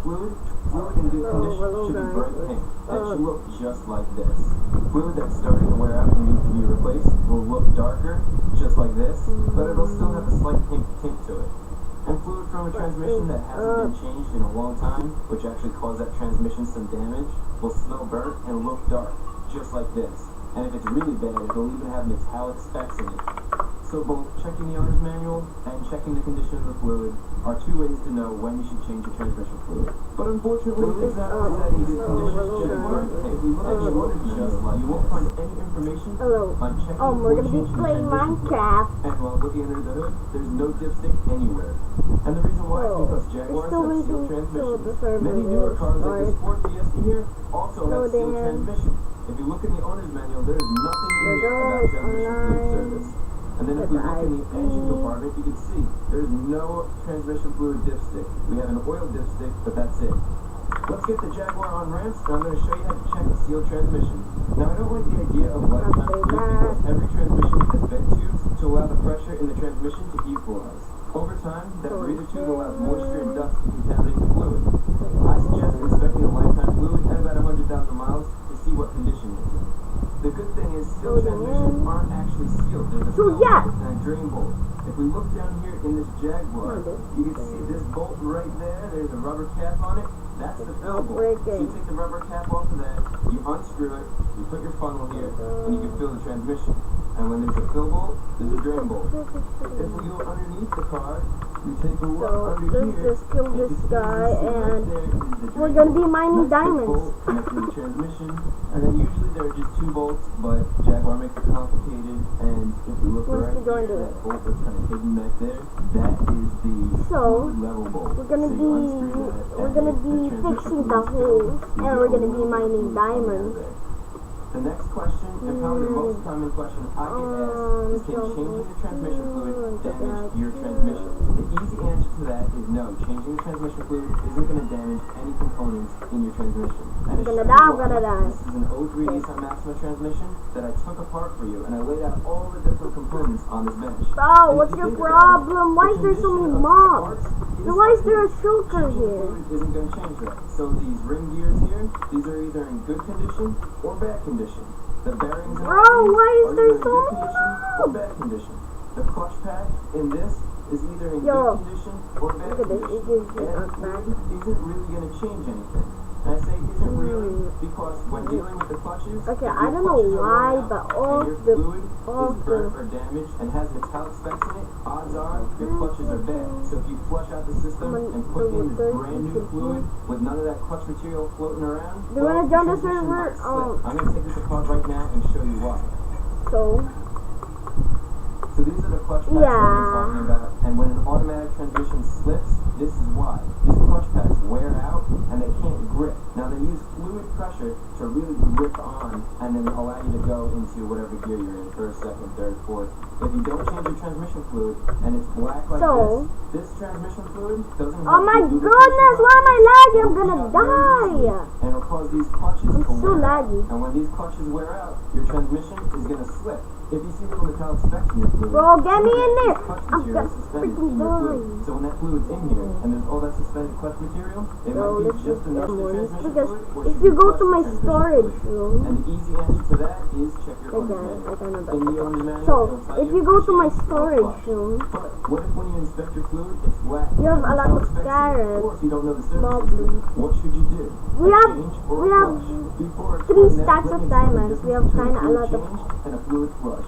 fluid in good condition should be bright pink. That should look just like this. Fluid that's starting to wear out and needs to be replaced will look darker, just like this, but it'll still have a slight pink tint to it. And fluid from a transmission that hasn't been changed in a long time, which actually caused that transmission some damage, will smell burnt and look dark, just like this. And if it's really bad, it'll even have metallic specks in it. So both checking the owner's manual and checking the condition of the fluid are two ways to know when you should change your transmission fluid. But unfortunately, it's not always that easy. If we look at the order just like, you won't find any information on checking we're gonna be playing Minecraft. And while looking under the hood, there's no dipstick anywhere. And the reason why is because Jaguars have sealed transmissions. Many newer cars like this Ford Fiesta here also have sealed transmission. If you look in the owner's manual, there is nothing in here about transmission fluid service. And then if we look in the engine compartment, you can see there's no transmission fluid dipstick. We have an oil dipstick, but that's it. Let's get the Jaguar on ramps, and I'm going to show you how to check a sealed transmission. Now, I don't like the idea of lifetime fluid because every transmission has vent tubes to allow the pressure in the transmission to equalize. Over time, that breather tube allows moisture and dust to contaminate the fluid. I suggest inspecting a lifetime fluid at about 100,000 miles to see what condition it's in. The good thing is sealed transmissions aren't actually sealed. There's a fill bolt and a drain bolt. If we look down here in this Jaguar, you can see this bolt right there. There's a rubber cap on it. That's the fill bolt. So you take the rubber cap off of that, you unscrew it, you put your funnel here, and you can fill the transmission. And when there's a fill bolt, there's a drain bolt. If we go underneath the car, we take a look under let's here. just kill this guy, and Right we're gonna be mining diamonds. Connecting the transmission, and then usually there are just 2 bolts, but Jaguar makes it complicated. And if we look right here, that bolt that's kind of hidden back there, that is the level bolt. We're gonna be fixing the holes, and we're gonna be mining diamonds. The next question, and probably the most common question I get asked, is can changing the transmission fluid damage your transmission? The easy answer to that is no. Changing the transmission fluid isn't going to damage any components in your transmission. And I'm gonna die. This is an 03 Nissan Maxima transmission that I took apart for you, and I laid out all the different components on this bench. Oh, what's your problem? Why is there so many mobs? And why is there a shulker here? Isn't going to change that. So these ring gears here, these are either in good condition or bad condition. The bearings and why is there so good many condition or bad condition. The clutch pad in this is either in good condition or bad condition. Isn't really going to change anything. And I say isn't really because when dealing with the clutches, I don't know why, but all your the fluid is burnt or damaged and has metallic specks in it, odds are your clutches are bad. So if you flush out the system and put in this brand new fluid with none of that clutch material floating around, do you want to join the server? I'm going to take this apart right now and show you why. So these are the clutch packs that I'm talking about, and when an automatic transmission slips, this is why. These clutch packs wear out and they can't grip. Now they use fluid pressure to really grip on and then allow you to go into whatever gear you're in, first, second, third, fourth. If you don't change your transmission fluid and it's black like this transmission fluid doesn't have oh my goodness, why am I lagging? I'm gonna die! And it'll cause these clutches to so wear laggy. out. And when these clutches wear out, your transmission is gonna slip. If you see little metallic specks in your fluid, bro, get me in there! I'm gonna freaking die. So when that fluid's in here and there's all that suspended clutch material, it might be just enough to transmission because fluid. if you go to my storage room, and the easy answer to that is check your owner's manual. In the owner's manual, so if you go to my storage room, but what if when you inspect your fluid, it's black? You have a lot of carrots. Or if you don't know the service history, what should you do? We have 3 stacks of diamonds. We have kind of a lot of and a fluid flush.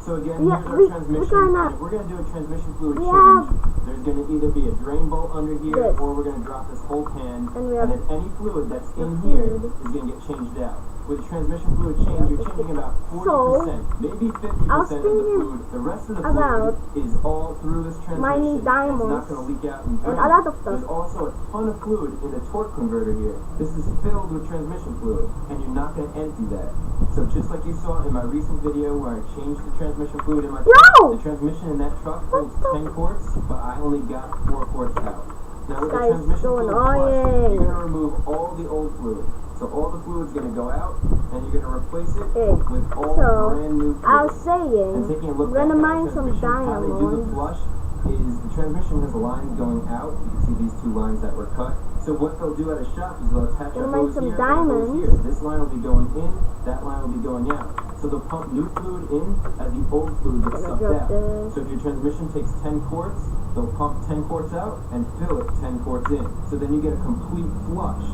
So again, here's our transmission. If we're going to do a transmission fluid change, there's going to either be a drain bolt under here, or we're going to drop this whole pan, and then any fluid that's in here is going to get changed out. With a transmission fluid change, you're changing about 40%, maybe 50% of the fluid. The rest of the fluid is all through this transmission. It's not going to leak out and drain. a lot of stuff. There's also a ton of fluid in the torque converter here. This is filled with transmission fluid, and you're not going to empty that. So just like you saw in my recent video where I changed the transmission fluid in my truck, the transmission in that truck holds 10 quarts, but I only got 4 quarts out. Now with the transmission fluid flush, you're going to remove all the old fluid. So all the fluid's going to go out, and you're going to replace it with all brand new fluid. I was saying, and taking a look we're going to at mine some diamonds. How they do the flush is the transmission has lines going out. You can see these 2 lines that were cut. So what they'll do at a shop is they'll attach a Gonna make hose some here, and a diamonds. hose here. This line will be going in, that line will be going out. So they'll pump new fluid in as the old fluid gets Gonna sucked drop out. this. So if your transmission takes 10 quarts, they'll pump 10 quarts out and fill it 10 quarts in. So then you get a complete flush.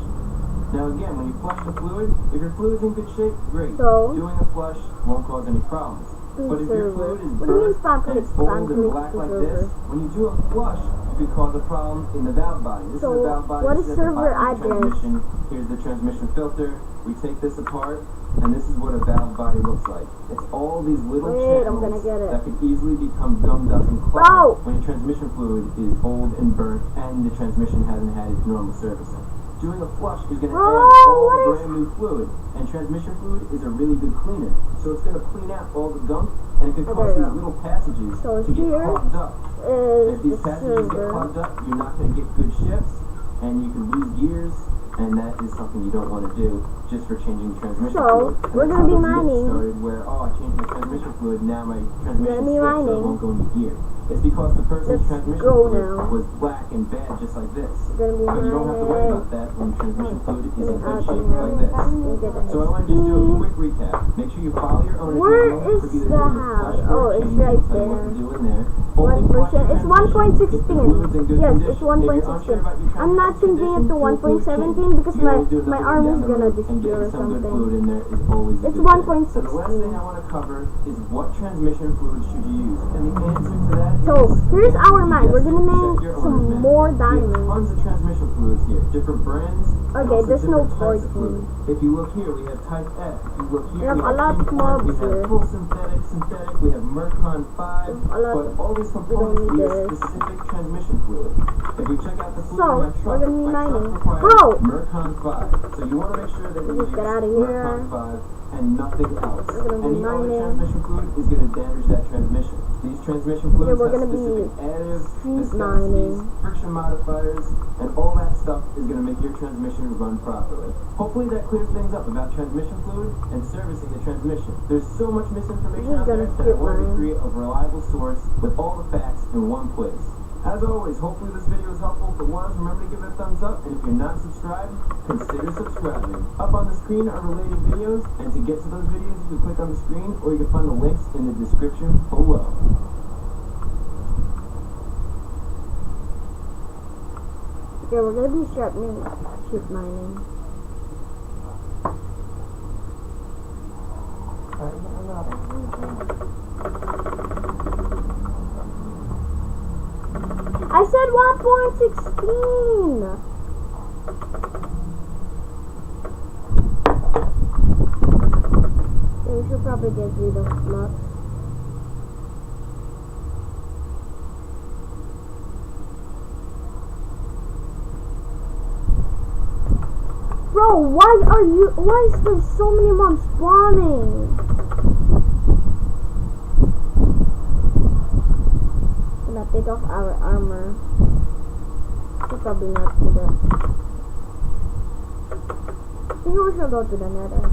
Now again, when you flush the fluid, if your fluid's in good shape, great. So, Doing a flush won't cause any problems. But if your server. fluid is What do you mean burnt spam and click, it's old spam and click black the like server? this, when you do a flush, it could cause a problem in the valve body. This So, is the valve body. what This is at the server bottom of the address? transmission. Here's the transmission filter. We take this apart, and this is what a valve body looks like. It's all these little Wait, I'm channels gonna get it. that could easily become gummed up and Bro! clogged when your transmission fluid is old and burnt and the transmission hasn't had its normal servicing. Doing a flush is going to Bro, add all what is- brand new fluid, and transmission fluid is a really good cleaner. So it's going to clean out all the gunk, and it could Oh, cause there you these go. little passages So to get here clogged up. Is If these the passages get server. clogged up, you're not going to get good shifts, and you can lose gears, and that is something you don't want to do just for changing transmission So, fluid. And we're that's gonna how be the myth mining. started where, oh, I changed my transmission fluid, now my transmission be slips, so it mining. won't go into gear. It's because the person's Let's transmission go fluid now. was black and bad, just like this. Gonna be But you don't have to worry mining. about that when transmission fluid is in good Out shape here. like this. We'll get the So I want to just do a XP. quick recap. Make sure you follow your owner's Where manual is for either the doing a house? flush or Oh, a it's change. right It'll tell you what there. to do in there. One Only flush percent. your It's transmission if the 1.16. fluid's in good Yes, condition. it's If you're unsure 1.16. about your I'm not transmission changing it to condition, feel free to 1.17 change. because You can always do my another arm one is down the gonna road, and disappear or getting some good something. fluid in there is always a It's good thing. So 1.16. the last thing I want to cover is what transmission fluid should you use, and the answer to that So, is here's our mine. yes, We're gonna check make your owner's some manual. more We have diamonds. tons of transmission fluids here, different brands. and Okay, also there's no different types of 14. fluid. If you look here, we have Type F. If you look here, We have we a lot have more import, we here. have full synthetic, we have Mercon 5, A lot. but all these don't components need need a this. specific transmission fluid. If you check out the fluid So, in my we're truck, gonna be my truck mining. requires Bro! Mercon 5. So you want to make sure that you Let's use get outta here. Mercon 5 and nothing else. We're gonna be Any other mining. transmission fluid is going to damage that transmission. These transmission fluids we're have gonna be specific additives, street viscosities, mining. friction modifiers, and all that stuff is going to make your transmission run properly. Hopefully that clears things up about transmission fluid and servicing the transmission. There's so much misinformation This is out there gonna that I skip wanted to mine. create a reliable source with all the facts in one place. As always, hopefully this video is helpful. If it was, remember to give it a thumbs up, and if you're not subscribed, consider subscribing. Up on the screen are related videos, and to get to those videos, you can click on the screen, or you can find the links in the description below. Okay, we're gonna be strip mining. I said 1.16. Okay, we should probably get rid of flux. Bro, why is there so many mobs spawning? Gonna take off our armor. Should probably not do that. I think we should go to the nether.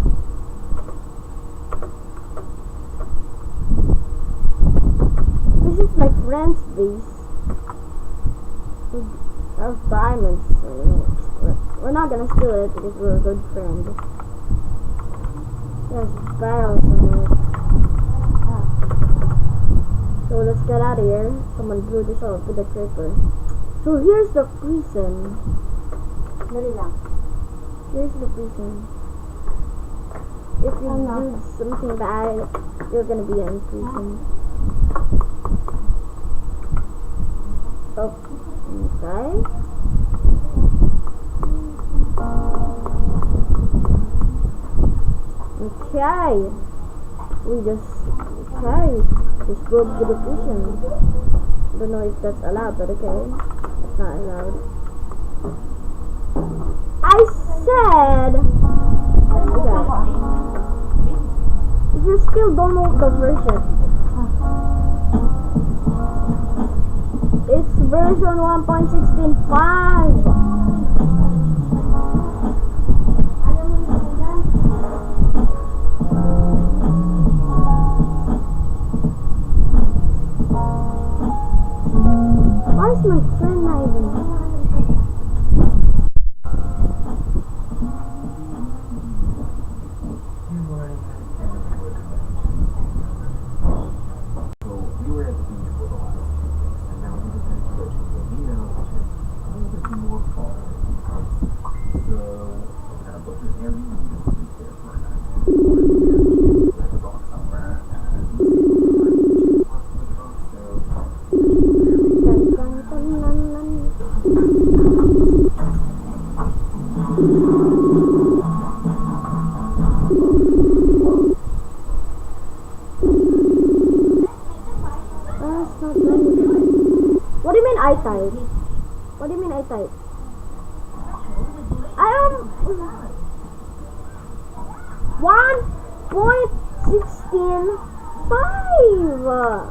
This is my friend's base. We have diamonds. We're not gonna steal it because we're a good friend. There's barrels in it. So let's get out of here. Someone blew this up with a creeper. So here's the prison. Here's the prison. If you do something bad, you're gonna be in prison. Oh, okay. Okay. Just go to the prison. I don't know if that's allowed, but okay. That's not allowed. I said... Okay. If you still don't know the version, it's version 1.16.5. Why is my friend not even... type? What do you mean I type? I am 1.16.5.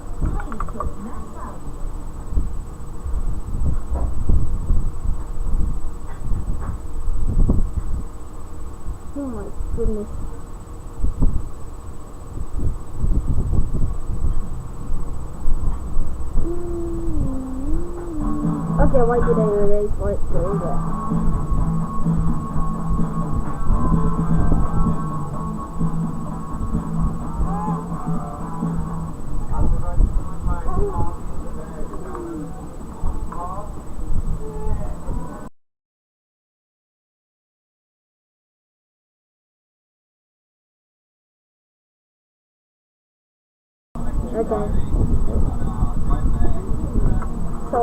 Oh my goodness. Okay, why did I erase what doing that? Okay. So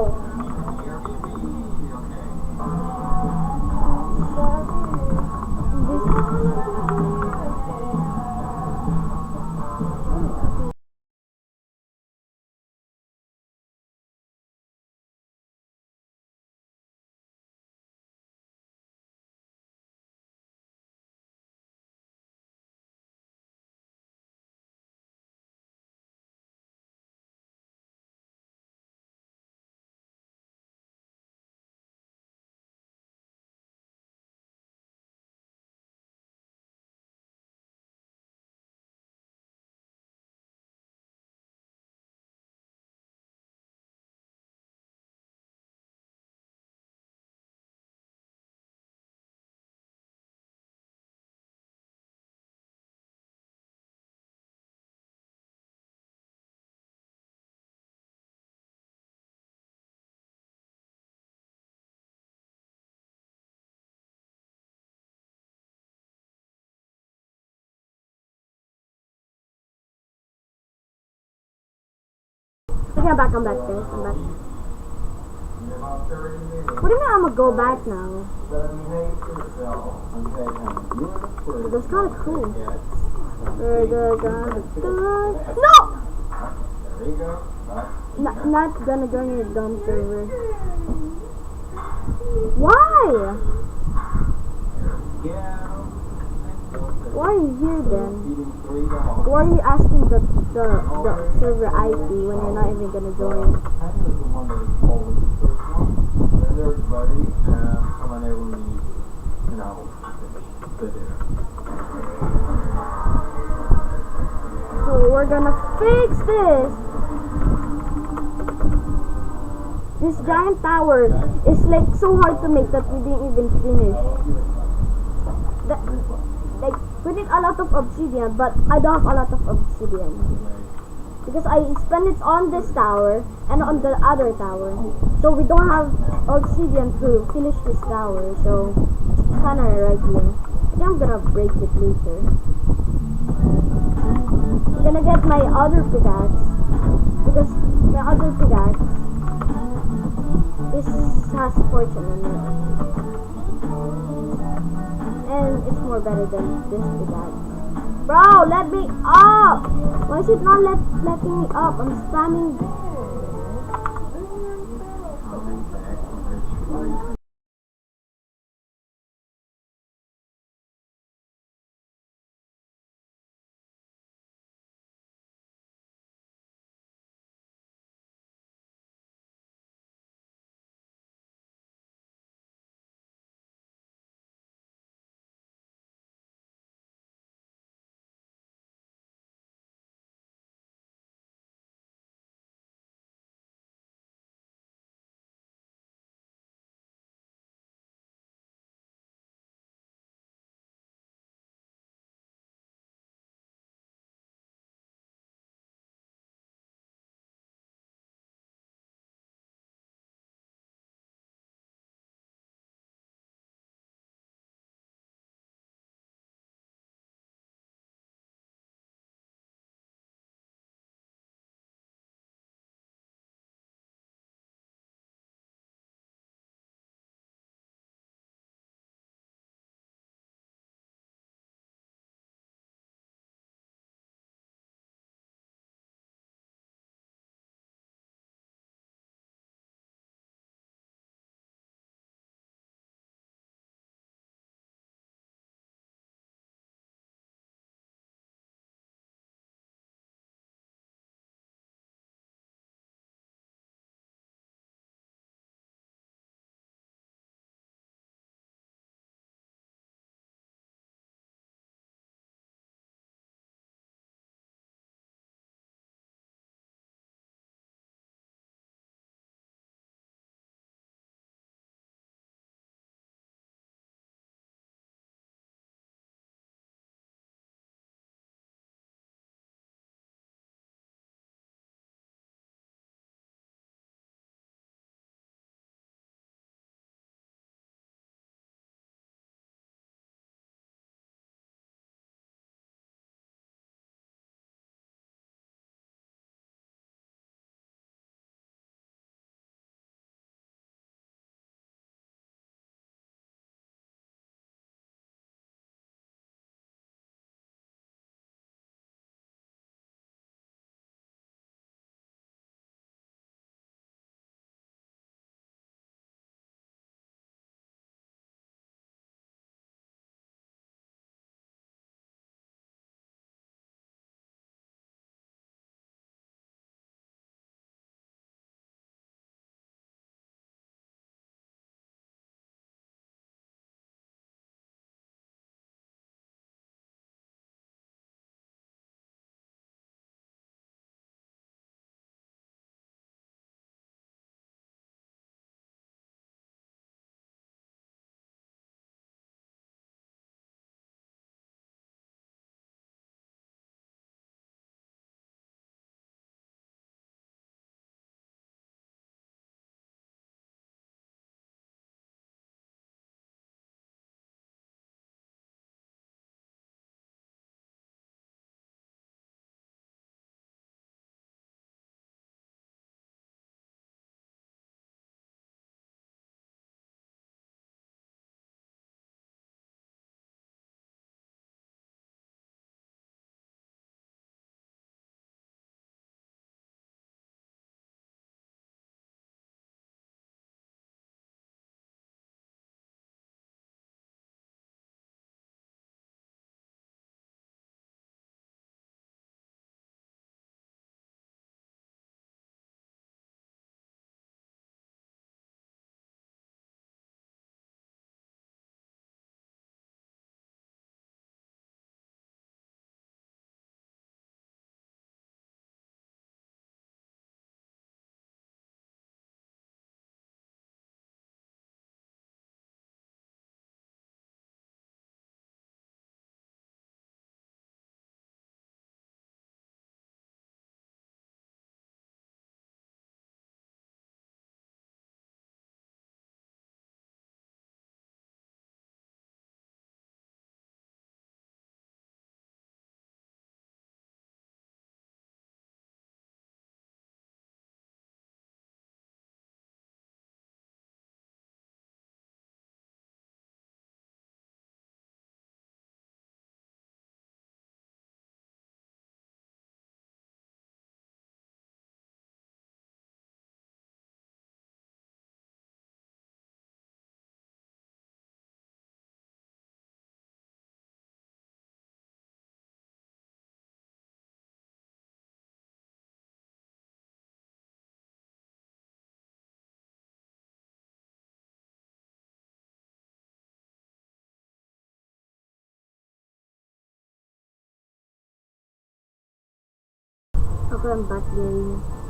okay, I'm back, guys. I'm back. What do you mean I'm gonna go back now? That's kinda cool. No! Not gonna join your dumb server. Why? Why are you here then? Why are you asking the server IP when you're not even gonna join? So we're gonna fix this. This giant tower is like so hard to make that we didn't even finish. Like we need a lot of obsidian, but I don't have a lot of obsidian because I spend it on this tower and on the other tower. So we don't have obsidian to finish this tower. So it's kind of right here. I think I'm gonna break it later. I'm gonna get my other pickaxe because my other pickaxe this has fortune on it. And it's more better than this pickaxe. Bro, let me up! Why is it not letting me up? I'm spamming Look, I'm back there.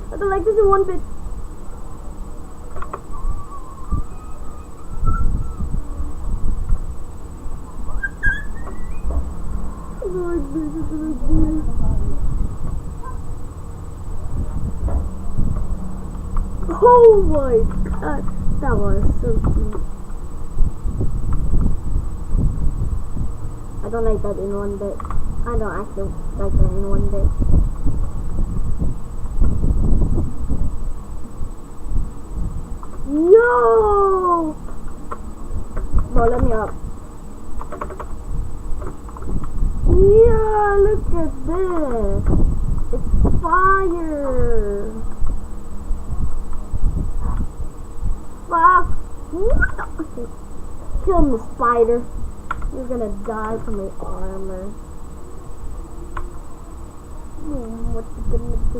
I don't like this in one bit. I don't like this, I don't like this. Oh my god, that was so cute. I don't like that in one bit. I don't actually like that in one bit. Yo! Bro, let me up. Yeah, look at this. It's fire. Fuck. What the? Kill me, spider. You're gonna die from my armor. What you gonna do?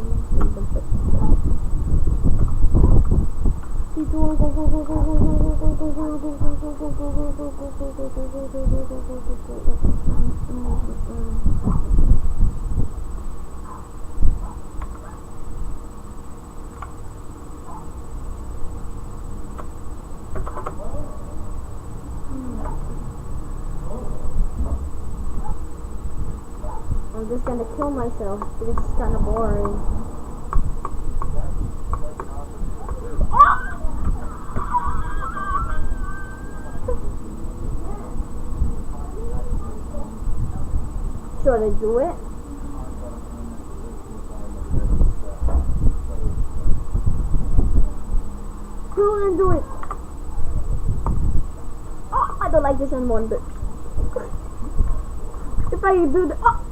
I'm just gonna kill myself because it's kind of boring. Should I do it? Go and do it. Oh, I don't like this in one bit. If I do the